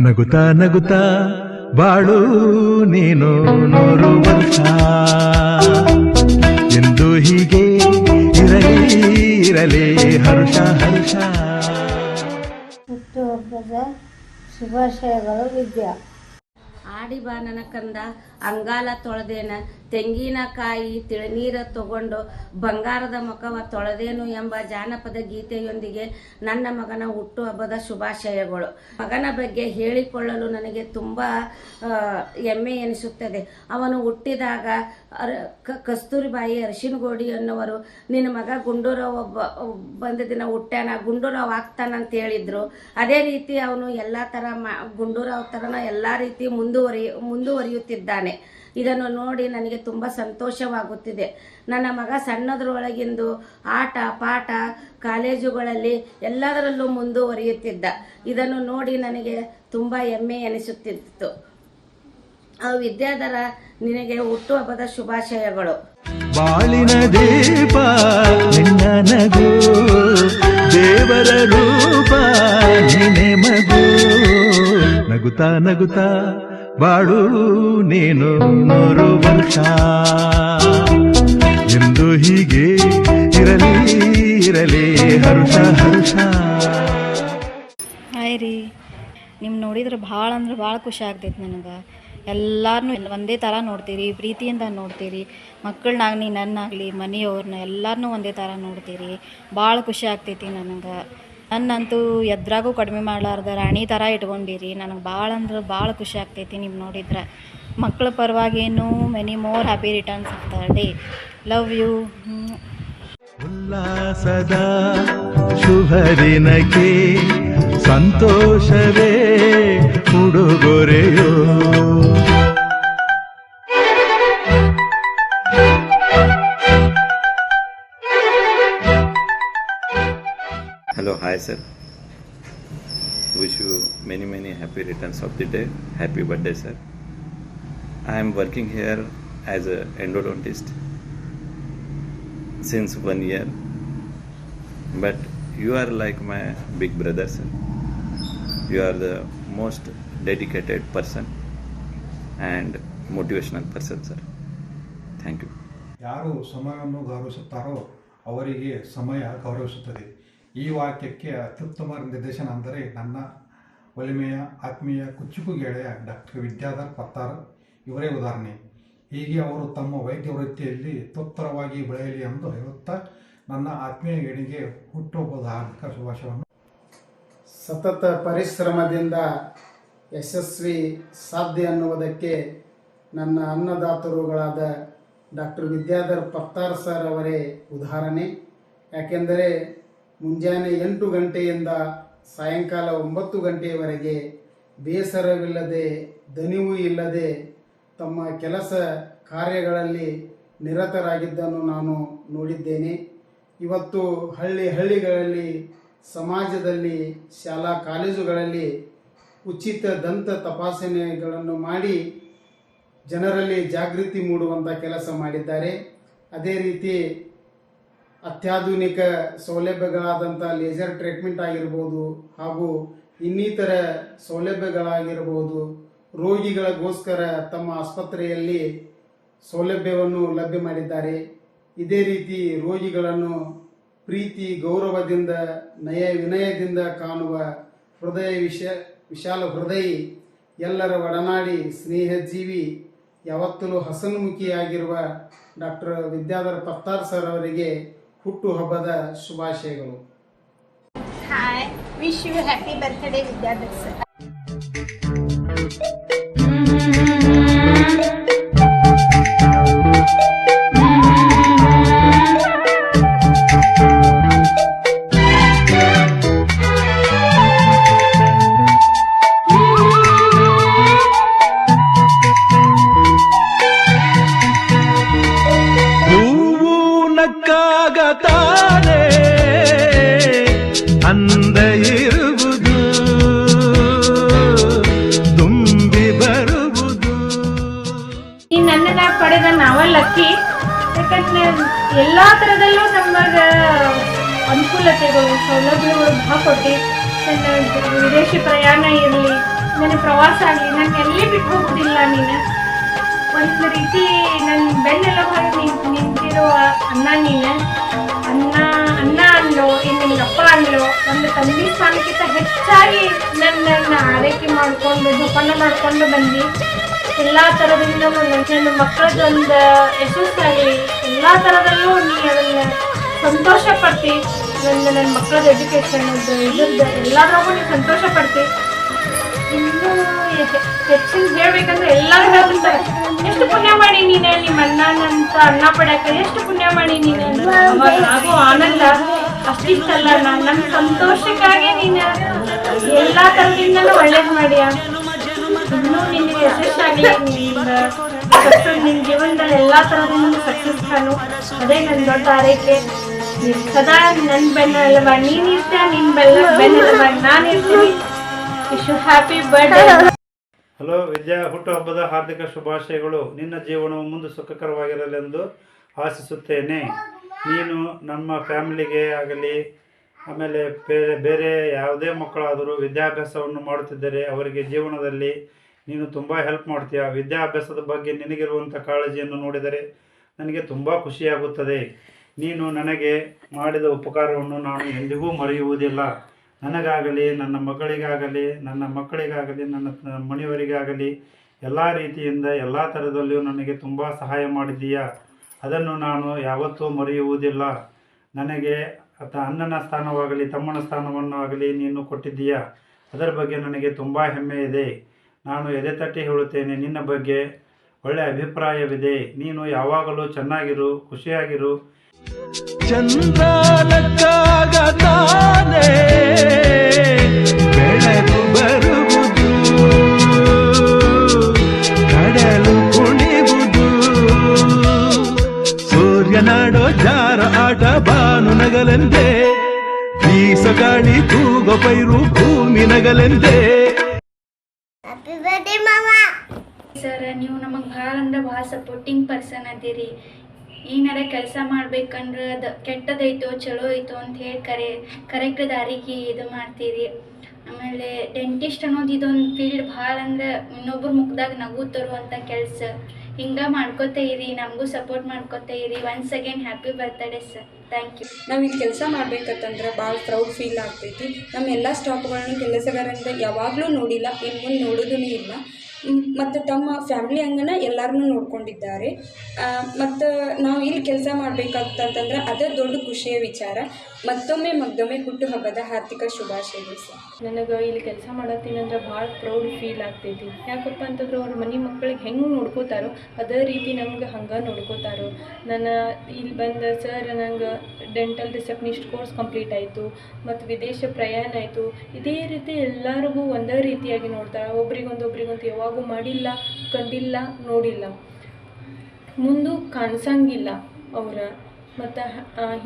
ನಗುತ್ತಾ ನಗುತ್ತಾ ಬಾಳು ನೀನು 100 ವರ್ಷ ಎಂದು ಹೀಗೆ ಇರಲಿ ಇರಲಿ ಹರ್ಷ ಹರ್ಷ. ಹುಟ್ಟುಹಬ್ಬದ ಶುಭಾಶಯಗಳು ವಿದ್ಯಾ. ಆಡಿ ಬಾ ನನ್ನ ಕಂದ ಅಂಗಾಲ ತೊಳೆದೇನ, ತೆಂಗಿನಕಾಯಿ ತಿಳನೀರ ತಗೊಂಡು ಬಂಗಾರದ ಮುಖವ ತೊಳೆದೇನು ಎಂಬ ಜಾನಪದ ಗೀತೆಯೊಂದಿಗೆ ನನ್ನ ಮಗನ ಹುಟ್ಟುಹಬ್ಬದ ಶುಭಾಶಯಗಳು. ಮಗನ ಬಗ್ಗೆ ಹೇಳಿಕೊಳ್ಳಲು ನನಗೆ ತುಂಬ ಹೆಮ್ಮೆ ಎನಿಸುತ್ತದೆ. ಅವನು ಹುಟ್ಟಿದಾಗ ಕಸ್ತೂರಿಬಾಯಿ ಅರಿಶಿನಗೋಡಿ ಅನ್ನೋವರು ನಿನ್ನ ಮಗ ಗುಂಡೂರಾವ್ ಬಂದ ದಿನ ಹುಟ್ಟ್ಯಾನ, ಗುಂಡೂರಾವ್ ಆಗ್ತಾನಂತ ಹೇಳಿದ್ರು. ಅದೇ ರೀತಿ ಅವನು ಎಲ್ಲ ಥರ ಗುಂಡೂರಾವ್ ಥರನ ಎಲ್ಲ ರೀತಿ ಮುಂದುವರಿಯುತ್ತಿದ್ದಾನೆ. ಇದನ್ನು ನೋಡಿ ನನಗೆ ತುಂಬ ಸಂತೋಷವಾಗುತ್ತಿದೆ. ನನ್ನ ಮಗ ಸಣ್ಣದರೊಳಗಿಂದು ಆಟ ಪಾಠ ಕಾಲೇಜುಗಳಲ್ಲಿ ಎಲ್ಲದರಲ್ಲೂ ಮುಂದುವರಿಯುತ್ತಿದ್ದ. ಇದನ್ನು ನೋಡಿ ನನಗೆ ತುಂಬ ಹೆಮ್ಮೆ ಎನಿಸುತ್ತಿತ್ತು. ವಿದ್ಯಾಧರ, ನಿನಗೆ ಹುಟ್ಟುಹಬ್ಬದ ಶುಭಾಶಯಗಳು. ಬಾಳಿನ ದೀಪ ನಿನ್ನ ನಗು, ದೇವರ ರೂಪ ನಿನೆ ಮಗು. ನಗುತ್ತಾ ನಗುತ್ತಾ ಬಾಳು ನೀನು 100 ವರ್ಷ ಎಂದು ಹೀಗೆ ಇರಲಿ ಇರಲಿ ಹರ್ಷ ಹರ್ಷ. ಹಾಯ್ ರೀ, ನಿಮ್ಮ ನೋಡಿದ್ರೆ ಭಾಳ ಅಂದ್ರೆ ಭಾಳ ಖುಷಿ ಆಗ್ತೈತೆ ನನಗೆ. ಎಲ್ಲರನ್ನೂ ಒಂದೇ ಥರ ನೋಡ್ತೀರಿ, ಪ್ರೀತಿಯಿಂದ ನೋಡ್ತೀರಿ. ಮಕ್ಕಳನ್ನಾಗಲಿ ನನ್ನಾಗಲಿ ಮನೆಯವ್ರನ್ನ ಎಲ್ಲರನ್ನೂ ಒಂದೇ ಥರ ನೋಡ್ತೀರಿ. ಭಾಳ ಖುಷಿ ಆಗ್ತೈತಿ ನನಗೆ. ನನ್ನಂತೂ ಎದ್ರಾಗೂ ಕಡಿಮೆ ಮಾಡಲಾರ್ದ ರಾಣಿ ಥರ ಇಟ್ಕೊಂಡಿರಿ. ನನಗೆ ಭಾಳ ಅಂದ್ರೆ ಭಾಳ ಖುಷಿ ಆಗ್ತೈತಿ ನಿಮ್ಮ ನೋಡಿದ್ರೆ. ಮಕ್ಕಳ ಪರವಾಗೇನು many more happy returns of the day. Love you. ಉಲ್ಲಾಸದ ಶುಭ ದಿನಕ್ಕೆ ಸಂತೋಷವೇ ಉಡುಗೊರೆಯೋ. Hello, hi sir. Wish you many happy returns of the day. Happy birthday sir. I am working here as a endodontist since 1 year, but you are like my big brother sir. You are the most dedicated person and motivational person sir. Thank you. ಯಾರು ಸಮಯವನ್ನು ಗೌರವಿಸುತ್ತಾರೋ ಅವರಿಗೆ ಸಮಯ ಗೌರವಿಸುತ್ತದೆ. ಈ ವಾಕ್ಯಕ್ಕೆ ಅತ್ಯುತ್ತಮ ನಿರ್ದೇಶನ ಅಂದರೆ ನನ್ನ ಒಲಿಮೆಯ ಆತ್ಮೀಯ ಕುಚ್ಚುಕು ಗೆಳೆಯ ಡಾಕ್ಟರ್ ವಿದ್ಯಾಧರ್ ಪತ್ತಾರ್ ಇವರೇ ಉದಾಹರಣೆ. ಹೀಗೆ ಅವರು ತಮ್ಮ ವೈದ್ಯ ವೃತ್ತಿಯಲ್ಲಿ ತೃಪ್ತರವಾಗಿ ಬೆಳೆಯಲಿ ಎಂದು ಹೇಳುತ್ತಾ ನನ್ನ ಆತ್ಮೀಯ ಗೆಳೆಗೆ ಹುಟ್ಟುಹಬ್ಬದ ಹಾರ್ದಿಕ ಶುಭಾಶಯವನ್ನು. ಸತತ ಪರಿಶ್ರಮದಿಂದ ಯಶಸ್ವಿ ಸಾಧ್ಯ ಅನ್ನುವುದಕ್ಕೆ ನನ್ನ ಅನ್ನದಾತರುಗಳಾದ ಡಾಕ್ಟರ್ ವಿದ್ಯಾಧರ್ ಪತ್ತಾರ್ ಸರ್ ಅವರೇ ಉದಾಹರಣೆ. ಯಾಕೆಂದರೆ ಮುಂಜಾನೆ 8 ಗಂಟೆಯಿಂದ ಸಾಯಂಕಾಲ 9 ಗಂಟೆಯವರೆಗೆ ಬೇಸರವಿಲ್ಲದೆ ದಣಿವು ಇಲ್ಲದೆ ತಮ್ಮ ಕೆಲಸ ಕಾರ್ಯಗಳಲ್ಲಿ ನಿರತರಾಗಿದ್ದನ್ನು ನಾನು ನೋಡಿದ್ದೇನೆ. ಇವತ್ತು ಹಳ್ಳಿಗಳಲ್ಲಿ ಸಮಾಜದಲ್ಲಿ ಶಾಲಾ ಕಾಲೇಜುಗಳಲ್ಲಿ ಉಚಿತ ದಂತ ತಪಾಸಣೆಗಳನ್ನು ಮಾಡಿ ಜನರಲ್ಲಿ ಜಾಗೃತಿ ಮೂಡುವಂಥ ಕೆಲಸ ಮಾಡಿದ್ದಾರೆ. ಅದೇ ರೀತಿ ಅತ್ಯಾಧುನಿಕ ಸೌಲಭ್ಯಗಳಾದಂಥ ಲೇಸರ್ ಟ್ರೀಟ್ಮೆಂಟ್ ಆಗಿರ್ಬೋದು ಹಾಗೂ ಇನ್ನಿತರ ಸೌಲಭ್ಯಗಳಾಗಿರ್ಬೋದು ರೋಗಿಗಳಿಗೋಸ್ಕರ ತಮ್ಮ ಆಸ್ಪತ್ರೆಯಲ್ಲಿ ಸೌಲಭ್ಯವನ್ನು ಲಭ್ಯ ಮಾಡಿದ್ದಾರೆ. ಇದೇ ರೀತಿ ರೋಗಿಗಳನ್ನು ಪ್ರೀತಿ ಗೌರವದಿಂದ ನಯ ವಿನಯದಿಂದ ಕಾಣುವ ವಿಶಾಲ ಹೃದಯಿ, ಎಲ್ಲರ ಒಡನಾಡಿ ಸ್ನೇಹಜೀವಿ, ಯಾವತ್ತಲೂ ಹಸನ್ಮುಖಿಯಾಗಿರುವ ಡಾಕ್ಟರ್ ವಿದ್ಯಾಧರ್ ಪತ್ತಾರ್ ಸರ್ ಅವರಿಗೆ ಹುಟ್ಟುಹಬ್ಬದ ಶುಭಾಶಯಗಳು. Hi, wish you happy birthday Vidyadhar sir. ನಕ್ಕಾಗತಾನೆ ಅಂದ ಇರುವುದು ತುಂಬಿ ಬರುವುದು. ಈ ನನ್ನ ಪಡೆದ ನಾವ ಲಕ್ಕಿ. ಯಾಕಂದ್ರೆ ಎಲ್ಲಾ ತರದಲ್ಲೂ ನಮಗ ಅನುಕೂಲತೆಗಳು ಸೌಲಭ್ಯಗಳು ಭಾಳ ಕೊಟ್ಟು. ವಿದೇಶಿ ಪ್ರಯಾಣ ಇರಲಿ, ನನ್ನ ಪ್ರವಾಸ ಆಗಲಿ, ನನ್ನ ಎಲ್ಲಿ ಬಿಟ್ಟು ಹೋಗುದಿಲ್ಲ ನೀನು. ಒಂದು ರೀತಿ ನನ್ನ ಬೆನ್ನೆಲುಬಾಗಿ ನಿಂತಿರುವ ಅಣ್ಣ ನೀನು. ಅಣ್ಣ ಅಲ್ಲೋ, ಇನ್ನು ನಿಮ್ಮಪ್ಪ ಅಲ್ಲೋ, ಒಂದು ತಂದೆ ಸ್ಥಾನಕ್ಕಿಂತ ಹೆಚ್ಚಾಗಿ ನನ್ನ ಆರೈಕೆ ಮಾಡಿಕೊಂಡು ಜೋಪಾನ ಮಾಡಿಕೊಂಡು ಬಂದು ಎಲ್ಲ ಥರದಿಂದ ನನ್ನ ಮಕ್ಕಳದೊಂದು ಯಶಸ್ಸಾಗಲಿ, ಎಲ್ಲ ಥರದಲ್ಲೂ ನೀ ಅದನ್ನು ಸಂತೋಷ ಪಡ್ತಿ. ನನ್ನ ಮಕ್ಕಳದ ಎಜುಕೇಷನ್ ಇದ್ರದ್ದು ಎಲ್ಲದ್ರಾಗೂ ನೀವು ಸಂತೋಷ ಪಡ್ತಿ. ಇನ್ನೂ ಹೆಚ್ಚಿನ ಹೇಳ್ಬೇಕಂದ್ರೆ ಎಲ್ಲರೂ ಹೇಳ್ತಾರೆ, ಎಷ್ಟು ಪುಣ್ಯ ಮಾಡಿ ನೀನು ನಿಮ್ಮ ಅಣ್ಣನಂತ ಅಣ್ಣ ಪಡ್ಯಾಕ ಎಷ್ಟು ಪುಣ್ಯ ಮಾಡಿ ನೀನು. ಅವಾಗ ಆಗೋ ಆನಂದ ಅಷ್ಟಿಷ್ಟಲ್ಲ, ನನ್ನ ಸಂತೋಷಕ್ಕಾಗಿ ನೀನು ಎಲ್ಲ ಥರದಿಂದಲೂ ಒಳ್ಳೇದು ಮಾಡ್ಯ. ಇನ್ನೂ ನಿನಗೆ ಯಶಸ್ಸಾಗಲಿ, ನಿನ್ನ ಜೀವನದಲ್ಲಿ ಎಲ್ಲ ಥರದಿಂದ ಸಕ್ಸಸ್ ಕಾಣು. ಅದೇ ನನ್ನ ದೊಡ್ಡ ಆರೈಕೆ. ಸದಾ ನನ್ನ ಬೆನ್ನೆಲುಬ ನೀನು ಇರ್ತೀಯ, ನಿನ್ನ ಬೆನ್ನೆಲುಬ ನಾನು ಇರ್ತೀನಿ. Wish you happy birthday. Hello Vidya, ಹುಟ್ಟುಹಬ್ಬದ ಹಾರ್ದಿಕ ಶುಭಾಶಯಗಳು. ನಿನ್ನ ಜೀವನವು ಮುಂದೆ ಸುಖಕರವಾಗಿರಲೆಂದು ಆಶಿಸುತ್ತೇನೆ. ನೀನು ನಮ್ಮ ಫ್ಯಾಮಿಲಿಗೆ ಆಗಲಿ, ಆಮೇಲೆ ಬೇರೆ ಯಾವುದೇ ಮಕ್ಕಳಾದರೂ ವಿದ್ಯಾಭ್ಯಾಸವನ್ನು ಮಾಡುತ್ತಿದ್ದರೆ ಅವರಿಗೆ ಜೀವನದಲ್ಲಿ ನೀನು ತುಂಬ ಹೆಲ್ಪ್ ಮಾಡ್ತೀಯ. ವಿದ್ಯಾಭ್ಯಾಸದ ಬಗ್ಗೆ ನಿನಗಿರುವಂಥ ಕಾಳಜಿಯನ್ನು ನೋಡಿದರೆ ನನಗೆ ತುಂಬ ಖುಷಿಯಾಗುತ್ತದೆ. ನೀನು ನನಗೆ ಮಾಡಿದ ಉಪಕಾರವನ್ನು ನಾನು ಎಂದಿಗೂ ಮರೆಯುವುದಿಲ್ಲ. ನನಗಾಗಲಿ, ನನ್ನ ಮಗಳಿಗಾಗಲಿ, ನನ್ನ ಮಕ್ಕಳಿಗಾಗಲಿ, ನನ್ನ ಮನೆಯವರಿಗಾಗಲಿ ಎಲ್ಲ ರೀತಿಯಿಂದ ಎಲ್ಲ ಥರದಲ್ಲಿಯೂ ನನಗೆ ತುಂಬ ಸಹಾಯ ಮಾಡಿದ್ದೀಯ. ಅದನ್ನು ನಾನು ಯಾವತ್ತೂ ಮರೆಯುವುದಿಲ್ಲ. ನನಗೆ ಅಣ್ಣನ ಸ್ಥಾನವಾಗಲಿ ತಮ್ಮನ ಸ್ಥಾನವನ್ನು ಆಗಲಿ ನೀನು ಕೊಟ್ಟಿದ್ದೀಯ. ಅದರ ಬಗ್ಗೆ ನನಗೆ ತುಂಬ ಹೆಮ್ಮೆ ಇದೆ. ನಾನು ಎದೆತಟ್ಟಿ ಹೇಳುತ್ತೇನೆ, ನಿನ್ನ ಬಗ್ಗೆ ಒಳ್ಳೆಯ ಅಭಿಪ್ರಾಯವಿದೆ. ನೀನು ಯಾವಾಗಲೂ ಚೆನ್ನಾಗಿರು, ಖುಷಿಯಾಗಿರು. ಚಂದ್ರಾಲಕ್ಕಾಗತಾನೆ ಬೆಳಕು ಬರುವುದು, ಕಡಲು ಕುಣಿವುದು, ಸೂರ್ಯನಾಡೋ ಜಾರ ಆಟ ಬಾನು ನಗಲೆಂದೇ, ಬೀಸಗಾಳಿ ತೂಗೋ ಪೈರು ಭೂಮಿ ನಗಲೆಂದೇ. ಸರ್, ನೀವು ನಮಗೆ ಭಾಳ ಅಂದ್ರೆ ಭಾಳ ಸಪೋರ್ಟಿಂಗ್ ಪರ್ಸನ್ ಅದೀರಿ. ಏನಾರ ಕೆಲಸ ಮಾಡ್ಬೇಕಂದ್ರೆ ಅದು ಕೆಟ್ಟದೈತೋ ಚಲೋ ಐತೋ ಅಂತ ಹೇಳಿ ಕರೆಕ್ಟ್ ದಾರಿಗೆ ಇದು ಮಾಡ್ತೀರಿ. ಆಮೇಲೆ ಡೆಂಟಿಸ್ಟ್ ಅನ್ನೋದು ಇದೊಂದು ಫೀಲ್ಡ್ ಭಾಳ ಅಂದ್ರೆ ಇನ್ನೊಬ್ರ ಮುಖದಾಗ ನಗು ತರುವಂಥ ಕೆಲಸ. ಹಿಂಗೆ ಮಾಡ್ಕೋತಾ ಇರಿ, ನಮಗೂ ಸಪೋರ್ಟ್ ಮಾಡ್ಕೋತಾ ಇರಿ. Once again happy birthday sir. Thank you. ನಾವು ಇಲ್ಲಿ ಕೆಲಸ ಮಾಡ್ಬೇಕಂತಂದ್ರೆ ಭಾಳ ಪ್ರೌಡ್ ಫೀಲ್ ಆಗ್ತೈತಿ. ನಮ್ಮ ಎಲ್ಲ ಸ್ಟಾಫ್ಗಳನ್ನ ಕೆಲಸಗಾರರಿಂದ ಯಾವಾಗಲೂ ನೋಡಿಲ್ಲ, ಇನ್ನು ಮುಂದೆ ನೋಡೋದೂ ಇಲ್ಲ. ಮತ್ತು ತಮ್ಮ ಫ್ಯಾಮಿಲಿ ಹಂಗನ ಎಲ್ಲರನ್ನೂ ನೋಡ್ಕೊಂಡಿದ್ದಾರೆ. ಮತ್ತು ನಾವು ಇಲ್ಲಿ ಕೆಲಸ ಮಾಡಬೇಕಾಗ್ತಂತಂದ್ರೆ ಅದೇ ದೊಡ್ಡ ಖುಷಿಯ ವಿಚಾರ. ಮತ್ತೊಮ್ಮೆ ಹುಟ್ಟುಹಬ್ಬದ ಹಾರ್ದಿಕ ಶುಭಾಶಯಗಳು ಸರ್. ನನಗೆ ಇಲ್ಲಿ ಕೆಲಸ ಮಾಡತ್ತೀನಿ ಅಂದ್ರೆ ಭಾಳ ಪ್ರೌಡ್ ಫೀಲ್ ಆಗ್ತೈತಿ. ಯಾಕಪ್ಪ ಅಂತಂದ್ರೆ ಅವ್ರ ಮನೆ ಮಕ್ಕಳಿಗೆ ಹೆಂಗೆ ನೋಡ್ಕೋತಾರೋ ಅದೇ ರೀತಿ ನಮ್ಗೆ ಹಂಗೆ ನೋಡ್ಕೋತಾರೋ. ನಾನು ಇಲ್ಲಿ ಬಂದ ಸರ್ ನಂಗೆ ಡೆಂಟಲ್ ರಿಸೆಪ್ಷನಿಸ್ಟ್ ಕೋರ್ಸ್ ಕಂಪ್ಲೀಟ್ ಆಯಿತು, ಮತ್ತು ವಿದೇಶ ಪ್ರಯಾಣ ಆಯಿತು. ಇದೇ ರೀತಿ ಎಲ್ಲರಿಗೂ ಒಂದೇ ರೀತಿಯಾಗಿ ನೋಡ್ತಾರೆ. ಒಬ್ರಿಗೊಂದು ಯಾವಾಗೂ ಮಾಡಿಲ್ಲ, ಕಂಡಿಲ್ಲ, ನೋಡಿಲ್ಲ, ಮುಂದೂ ಕಾಣಿಸಂಗಿಲ್ಲ ಅವರ. ಮತ್ತು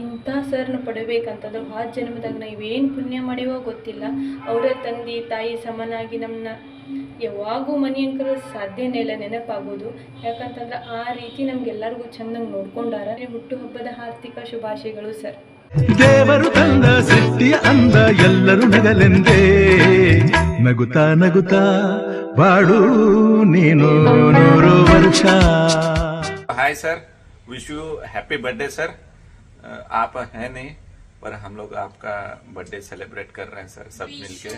ಇಂಥ ಸರ್ನ ಪಡಬೇಕಂತಂದ್ರೆ ಭಾಳ ಜನ್ಮದಾಗ ನಾವೇನು ಪುಣ್ಯ ಮಾಡೀವೋ ಗೊತ್ತಿಲ್ಲ. ಅವರ ತಂದೆ ತಾಯಿ ಸಮನಾಗಿ ನಮ್ಮನ್ನ ಯಾವಾಗೂ ಮನೆ ಅಂಕರು ಸಾಧ್ಯನೇ ಇಲ್ಲ ನೆನಪಾಗೋದು. ಯಾಕಂತಂದ್ರೆ ಆ ರೀತಿ ನಮಗೆಲ್ಲರಿಗೂ ಚೆಂದಂಗೆ ನೋಡ್ಕೊಂಡಾರ. ಹುಟ್ಟುಹಬ್ಬದ ಹಾರ್ದಿಕ ಶುಭಾಶಯಗಳು ಸರ್. ದೇವರು ತಂದ ಸೃಷ್ಟಿಯ ಅಂದ ಎಲ್ಲರೂ ನಗಲೆಂದೇ, ನಗುತ್ತಾ ನಗುತ್ತಾ ಬಾಳು ನೀನು 100 ವರ್ಷ. Hi sir, wish you happy birthday sir. आप हैं नहीं पर हम लोग आपका बर्थडे सेलिब्रेट कर रहे हैं सर, सब मिलके.